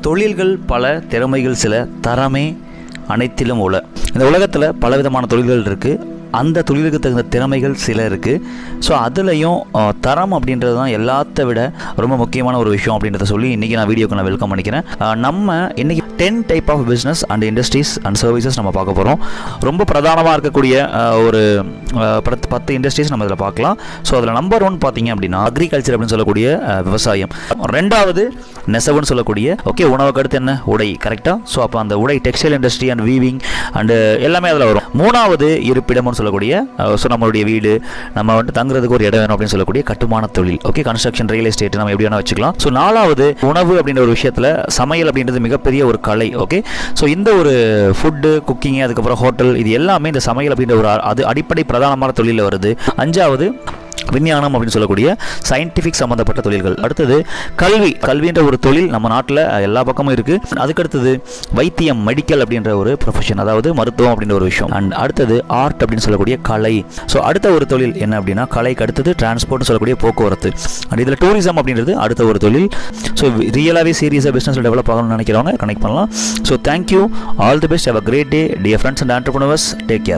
தொழில்கள் பல, திறமைகள் சில, தரமே அனைத்திலும் உல. இந்த உலகத்தில் பலவிதமான தொழில்கள் இருக்குது. அந்த தொழிலுக்கு தகுந்த திறமைகள் சில இருக்குது. ஸோ அதுலேயும் தரம் அப்படின்றது தான் எல்லாத்த விட ரொம்ப முக்கியமான ஒரு விஷயம் அப்படின்றத சொல்லி இன்றைக்கி நான் வீடியோக்கு நான் வெல்கம் பண்ணிக்கிறேன். நம்ம இன்றைக்கி 10 type of business and industries and services நம்ம பார்க்க போகிறோம். ரொம்ப பிரதானமாக இருக்கக்கூடிய ஒரு 10 இண்டஸ்ட்ரீஸ் நம்ம இதில் பார்க்கலாம். ஸோ அதில் நம்பர் 1 பார்த்தீங்க அப்படின்னா அக்ரிகல்ச்சர் அப்படின்னு சொல்லக்கூடிய விவசாயம். ரெண்டாவது நெசவுன்னு சொல்லக்கூடிய உணவுக்கு அடுத்து என்ன, உடை. கரெக்டாக? ஸோ அப்போ அந்த உடை textile industry and weaving and எல்லாமே அதில் வரும். மூணாவது இருப்பிடம்னு சொல்லக்கூடிய ஸோ நம்மளுடைய வீடு, நம்ம தங்குறதுக்கு ஒரு இடம் வேணும் அப்படின்னு சொல்லக்கூடிய கட்டுமான தொழில். கன்ஸ்ட்ரக்ஷன், ரியல் எஸ்டேட் நம்ம எப்படி வேணா வச்சுக்கலாம். ஸோ நாலாவது உணவு அப்படின்ற ஒரு விஷயத்தில் சமையல் அப்படின்றது மிகப்பெரிய ஒரு கலை. ஸோ இந்த ஒரு ஃபுட்டு, குக்கிங், அதுக்கப்புறம் ஹோட்டல், இது எல்லாமே இந்த சமையல் அப்படின்ற ஒரு அது அடிப்படை பிரதானமான தொழிலில் வருது. அஞ்சாவது விஞ்ஞானம் அப்படின்னு சொல்லக்கூடிய சயின்டிஃபிக் சம்மந்தப்பட்ட தொழில்கள். அடுத்தது கல்வின்ற ஒரு தொழில் நம்ம நாட்டில் எல்லா பக்கமும் இருக்குது. அதுக்கடுத்தது வைத்தியம், மெடிக்கல் அப்படின்ற ஒரு ப்ரொஃபஷன், அதாவது மருத்துவம் அப்படின்ற ஒரு விஷயம். அண்ட் அடுத்தது ஆர்ட் அப்படின்னு சொல்லக்கூடிய கலை. ஸோ அடுத்த ஒரு தொழில் என்ன அப்படின்னா கலைக்கு அடுத்தது டிரான்ஸ்போர்ட்னு சொல்லக்கூடிய போக்குவரத்து. அண்ட் இதில் டூரிசம் அப்படின்றது அடுத்த ஒரு தொழில். ஸோ ரியலாகவே சீரியஸாக பிஸ்னஸில் டெவலப் ஆகணும்னு நினைக்கிறவங்க கனெக்ட் பண்ணலாம். So thank you, all the best, have a great day dear friends and entrepreneurs. Take care.